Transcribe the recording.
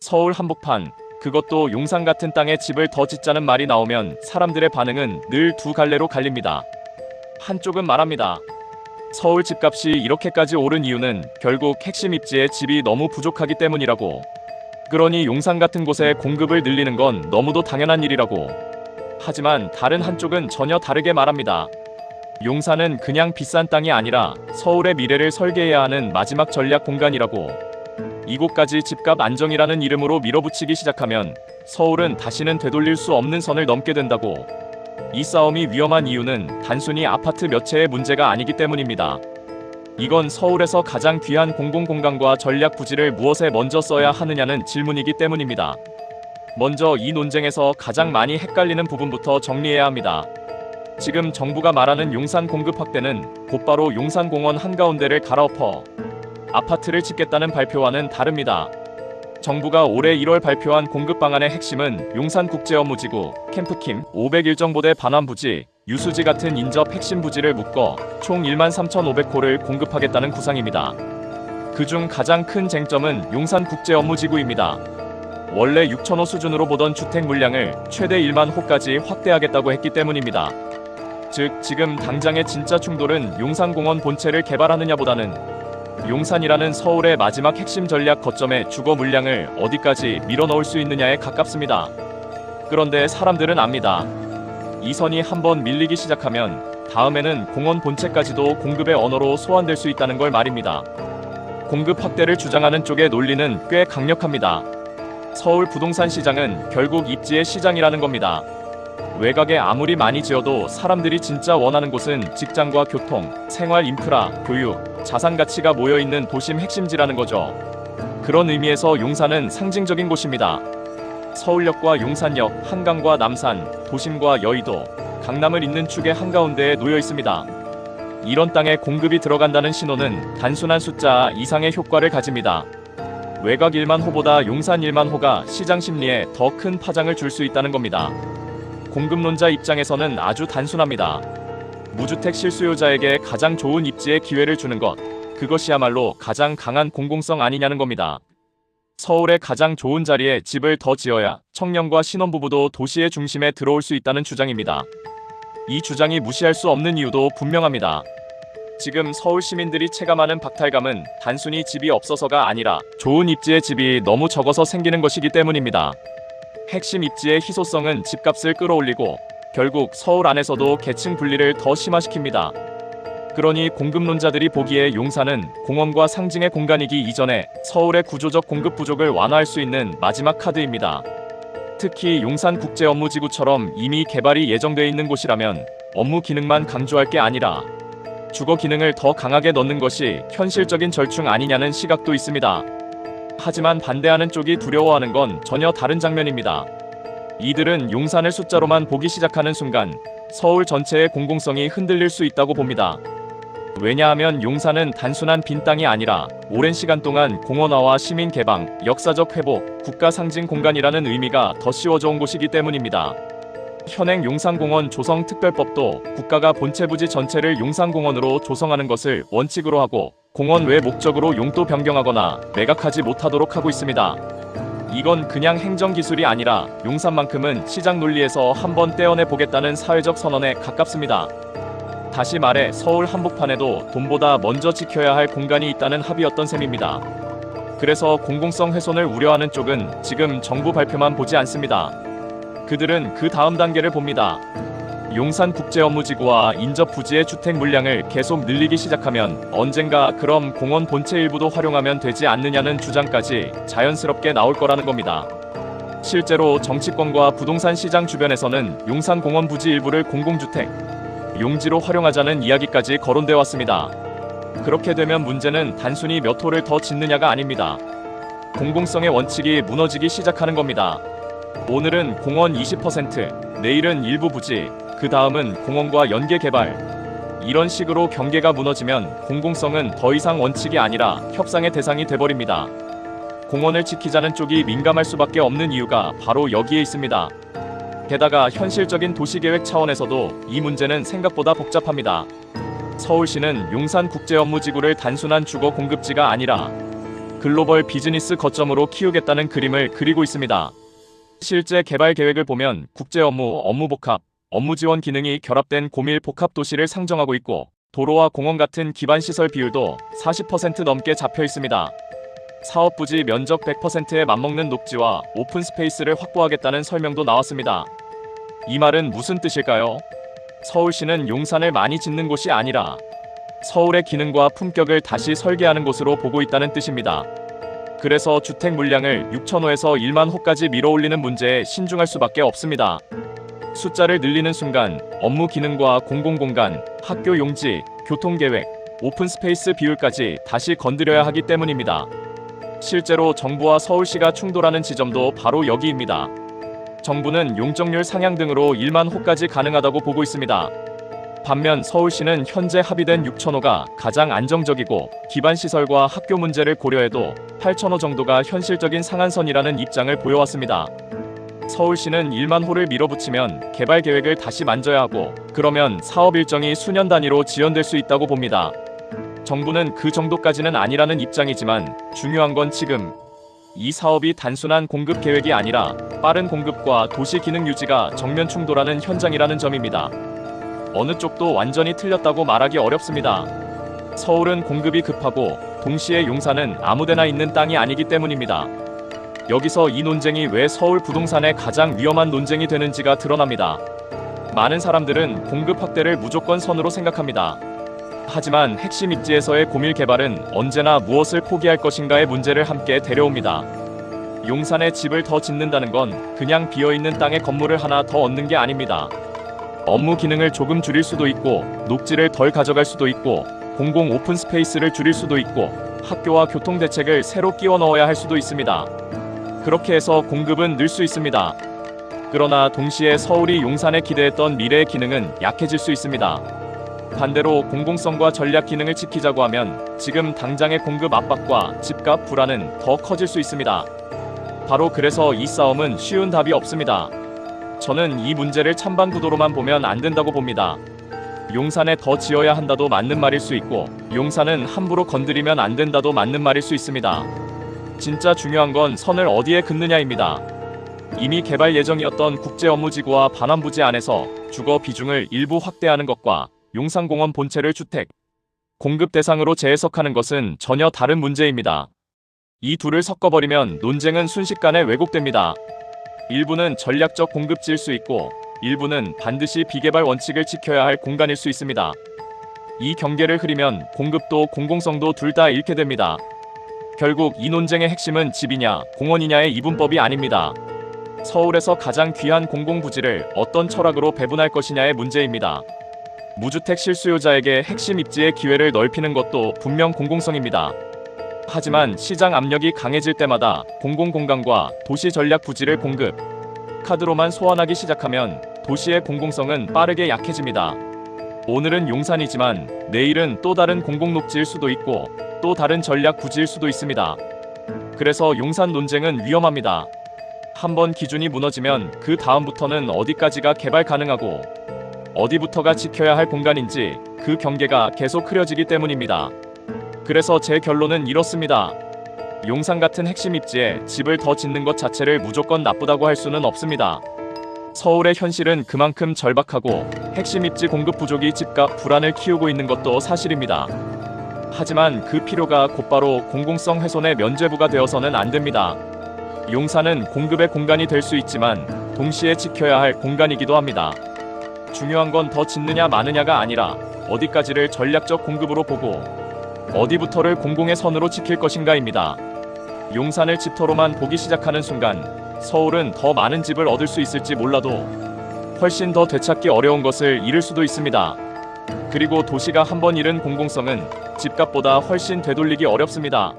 서울 한복판, 그것도 용산 같은 땅에 집을 더 짓자는 말이 나오면 사람들의 반응은 늘 두 갈래로 갈립니다. 한쪽은 말합니다. 서울 집값이 이렇게까지 오른 이유는 결국 핵심 입지에 집이 너무 부족하기 때문이라고. 그러니 용산 같은 곳에 공급을 늘리는 건 너무도 당연한 일이라고. 하지만 다른 한쪽은 전혀 다르게 말합니다. 용산은 그냥 비싼 땅이 아니라 서울의 미래를 설계해야 하는 마지막 전략 공간이라고. 이곳까지 집값 안정이라는 이름으로 밀어붙이기 시작하면 서울은 다시는 되돌릴 수 없는 선을 넘게 된다고. 이 싸움이 위험한 이유는 단순히 아파트 몇 채의 문제가 아니기 때문입니다. 이건 서울에서 가장 귀한 공공공간과 전략 부지를 무엇에 먼저 써야 하느냐는 질문이기 때문입니다. 먼저 이 논쟁에서 가장 많이 헷갈리는 부분부터 정리해야 합니다. 지금 정부가 말하는 용산 공급 확대는 곧바로 용산공원 한가운데를 갈아엎어 아파트를 짓겠다는 발표와는 다릅니다. 정부가 올해 1월 발표한 공급 방안의 핵심은 용산국제업무지구, 캠프킴, 501정보대 반환부지, 유수지 같은 인접 핵심 부지를 묶어 총 13,500호를 공급하겠다는 구상입니다. 그중 가장 큰 쟁점은 용산국제업무지구입니다. 원래 6,000호 수준으로 보던 주택 물량을 최대 1만 호까지 확대하겠다고 했기 때문입니다. 즉, 지금 당장의 진짜 충돌은 용산공원 본체를 개발하느냐보다는 용산이라는 서울의 마지막 핵심 전략 거점의 주거 물량을 어디까지 밀어넣을 수 있느냐에 가깝습니다. 그런데 사람들은 압니다. 이 선이 한번 밀리기 시작하면 다음에는 공원 본체까지도 공급의 언어로 소환될 수 있다는 걸 말입니다. 공급 확대를 주장하는 쪽의 논리는 꽤 강력합니다. 서울 부동산 시장은 결국 입지의 시장이라는 겁니다. 외곽에 아무리 많이 지어도 사람들이 진짜 원하는 곳은 직장과 교통, 생활 인프라, 교육, 자산 가치가 모여있는 도심 핵심지라는 거죠. 그런 의미에서 용산은 상징적인 곳입니다. 서울역과 용산역, 한강과 남산, 도심과 여의도, 강남을 잇는 축의 한가운데에 놓여 있습니다. 이런 땅에 공급이 들어간다는 신호는 단순한 숫자 이상의 효과를 가집니다. 외곽 1만 호보다 용산 1만 호가 시장 심리에 더 큰 파장을 줄 수 있다는 겁니다. 공급론자 입장에서는 아주 단순합니다. 무주택 실수요자에게 가장 좋은 입지의 기회를 주는 것, 그것이야말로 가장 강한 공공성 아니냐는 겁니다. 서울의 가장 좋은 자리에 집을 더 지어야 청년과 신혼부부도 도시의 중심에 들어올 수 있다는 주장입니다. 이 주장이 무시할 수 없는 이유도 분명합니다. 지금 서울 시민들이 체감하는 박탈감은 단순히 집이 없어서가 아니라 좋은 입지의 집이 너무 적어서 생기는 것이기 때문입니다. 핵심 입지의 희소성은 집값을 끌어올리고 결국 서울 안에서도 계층 분리를 더 심화시킵니다. 그러니 공급론자들이 보기에 용산은 공원과 상징의 공간이기 이전에 서울의 구조적 공급 부족을 완화할 수 있는 마지막 카드입니다. 특히 용산국제업무지구처럼 이미 개발이 예정돼 있는 곳이라면 업무 기능만 강조할 게 아니라 주거 기능을 더 강하게 넣는 것이 현실적인 절충 아니냐는 시각도 있습니다. 하지만 반대하는 쪽이 두려워하는 건 전혀 다른 장면입니다. 이들은 용산을 숫자로만 보기 시작하는 순간 서울 전체의 공공성이 흔들릴 수 있다고 봅니다. 왜냐하면 용산은 단순한 빈 땅이 아니라 오랜 시간 동안 공원화와 시민 개방, 역사적 회복, 국가 상징 공간이라는 의미가 더 씌워져 온 곳이기 때문입니다. 현행 용산공원 조성특별법도 국가가 본체 부지 전체를 용산공원으로 조성하는 것을 원칙으로 하고 공원 외 목적으로 용도 변경하거나 매각하지 못하도록 하고 있습니다. 이건 그냥 행정기술이 아니라 용산만큼은 시장 논리에서 한번 떼어내 보겠다는 사회적 선언에 가깝습니다. 다시 말해 서울 한복판에도 돈보다 먼저 지켜야 할 공간이 있다는 합의였던 셈입니다. 그래서 공공성 훼손을 우려하는 쪽은 지금 정부 발표만 보지 않습니다. 그들은 그 다음 단계를 봅니다. 용산국제업무지구와 인접 부지의 주택 물량을 계속 늘리기 시작하면 언젠가 그럼 공원 본체 일부도 활용하면 되지 않느냐는 주장까지 자연스럽게 나올 거라는 겁니다. 실제로 정치권과 부동산 시장 주변에서는 용산공원 부지 일부를 공공주택, 용지로 활용하자는 이야기까지 거론돼 왔습니다. 그렇게 되면 문제는 단순히 몇 호를 더 짓느냐가 아닙니다. 공공성의 원칙이 무너지기 시작하는 겁니다. 오늘은 공원 20%, 내일은 일부 부지, 그 다음은 공원과 연계 개발. 이런 식으로 경계가 무너지면 공공성은 더 이상 원칙이 아니라 협상의 대상이 돼버립니다. 공원을 지키자는 쪽이 민감할 수밖에 없는 이유가 바로 여기에 있습니다. 게다가 현실적인 도시계획 차원에서도 이 문제는 생각보다 복잡합니다. 서울시는 용산국제업무지구를 단순한 주거 공급지가 아니라 글로벌 비즈니스 거점으로 키우겠다는 그림을 그리고 있습니다. 실제 개발 계획을 보면 국제 업무, 업무 복합, 업무 지원 기능이 결합된 고밀 복합 도시를 상정하고 있고 도로와 공원 같은 기반 시설 비율도 40% 넘게 잡혀 있습니다. 사업 부지 면적 100%에 맞먹는 녹지와 오픈 스페이스를 확보하겠다는 설명도 나왔습니다. 이 말은 무슨 뜻일까요? 서울시는 용산을 많이 짓는 곳이 아니라 서울의 기능과 품격을 다시 설계하는 곳으로 보고 있다는 뜻입니다. 그래서 주택 물량을 6,000호에서 1만 호까지 밀어올리는 문제에 신중할 수밖에 없습니다. 숫자를 늘리는 순간 업무 기능과 공공공간, 학교 용지, 교통계획, 오픈 스페이스 비율까지 다시 건드려야 하기 때문입니다. 실제로 정부와 서울시가 충돌하는 지점도 바로 여기입니다. 정부는 용적률 상향 등으로 1만 호까지 가능하다고 보고 있습니다. 반면 서울시는 현재 합의된 6,000호가 가장 안정적이고 기반시설과 학교 문제를 고려해도 8,000호 정도가 현실적인 상한선이라는 입장을 보여왔습니다. 서울시는 1만 호를 밀어붙이면 개발 계획을 다시 만져야 하고 그러면 사업 일정이 수년 단위로 지연될 수 있다고 봅니다. 정부는 그 정도까지는 아니라는 입장이지만 중요한 건 지금 이 사업이 단순한 공급 계획이 아니라 빠른 공급과 도시 기능 유지가 정면 충돌하는 현장이라는 점입니다. 어느 쪽도 완전히 틀렸다고 말하기 어렵습니다. 서울은 공급이 급하고 동시에 용산은 아무데나 있는 땅이 아니기 때문입니다. 여기서 이 논쟁이 왜 서울 부동산의 가장 위험한 논쟁이 되는지가 드러납니다. 많은 사람들은 공급 확대를 무조건 선으로 생각합니다. 하지만 핵심 입지에서의 고밀 개발은 언제나 무엇을 포기할 것인가의 문제를 함께 데려옵니다. 용산에 집을 더 짓는다는 건 그냥 비어있는 땅에 건물을 하나 더 얻는 게 아닙니다. 업무 기능을 조금 줄일 수도 있고 녹지를 덜 가져갈 수도 있고 공공 오픈 스페이스를 줄일 수도 있고 학교와 교통 대책을 새로 끼워 넣어야 할 수도 있습니다. 그렇게 해서 공급은 늘 수 있습니다. 그러나 동시에 서울이 용산에 기대했던 미래의 기능은 약해질 수 있습니다. 반대로 공공성과 전략 기능을 지키자고 하면 지금 당장의 공급 압박과 집값 불안은 더 커질 수 있습니다. 바로 그래서 이 싸움은 쉬운 답이 없습니다. 저는 이 문제를 찬반 구도로만 보면 안 된다고 봅니다. 용산에 더 지어야 한다도 맞는 말일 수 있고 용산은 함부로 건드리면 안 된다도 맞는 말일 수 있습니다. 진짜 중요한 건 선을 어디에 긋느냐입니다. 이미 개발 예정이었던 국제업무지구와 반환부지 안에서 주거 비중을 일부 확대하는 것과 용산공원 본체를 주택 공급 대상으로 재해석하는 것은 전혀 다른 문제입니다. 이 둘을 섞어버리면 논쟁은 순식간에 왜곡됩니다. 일부는 전략적 공급지일 수 있고 일부는 반드시 비개발 원칙을 지켜야 할 공간일 수 있습니다. 이 경계를 흐리면 공급도 공공성도 둘 다 잃게 됩니다. 결국 이 논쟁의 핵심은 집이냐 공원이냐의 이분법이 아닙니다. 서울에서 가장 귀한 공공부지를 어떤 철학으로 배분할 것이냐의 문제입니다. 무주택 실수요자에게 핵심 입지의 기회를 넓히는 것도 분명 공공성입니다. 하지만 시장 압력이 강해질 때마다 공공공간과 도시 전략 부지를 공급 카드로만 소환하기 시작하면 도시의 공공성은 빠르게 약해집니다. 오늘은 용산이지만 내일은 또 다른 공공녹지일 수도 있고 또 다른 전략 부지일 수도 있습니다. 그래서 용산 논쟁은 위험합니다. 한번 기준이 무너지면 그 다음부터는 어디까지가 개발 가능하고 어디부터가 지켜야 할 공간인지 그 경계가 계속 흐려지기 때문입니다. 그래서 제 결론은 이렇습니다. 용산 같은 핵심 입지에 집을 더 짓는 것 자체를 무조건 나쁘다고 할 수는 없습니다. 서울의 현실은 그만큼 절박하고 핵심 입지 공급 부족이 집값 불안을 키우고 있는 것도 사실입니다. 하지만 그 필요가 곧바로 공공성 훼손의 면죄부가 되어서는 안 됩니다. 용산은 공급의 공간이 될 수 있지만 동시에 지켜야 할 공간이기도 합니다. 중요한 건 더 짓느냐 마느냐가 아니라 어디까지를 전략적 공급으로 보고 어디부터를 공공의 선으로 지킬 것인가입니다. 용산을 집터로만 보기 시작하는 순간 서울은 더 많은 집을 얻을 수 있을지 몰라도 훨씬 더 되찾기 어려운 것을 잃을 수도 있습니다. 그리고 도시가 한번 잃은 공공성은 집값보다 훨씬 되돌리기 어렵습니다.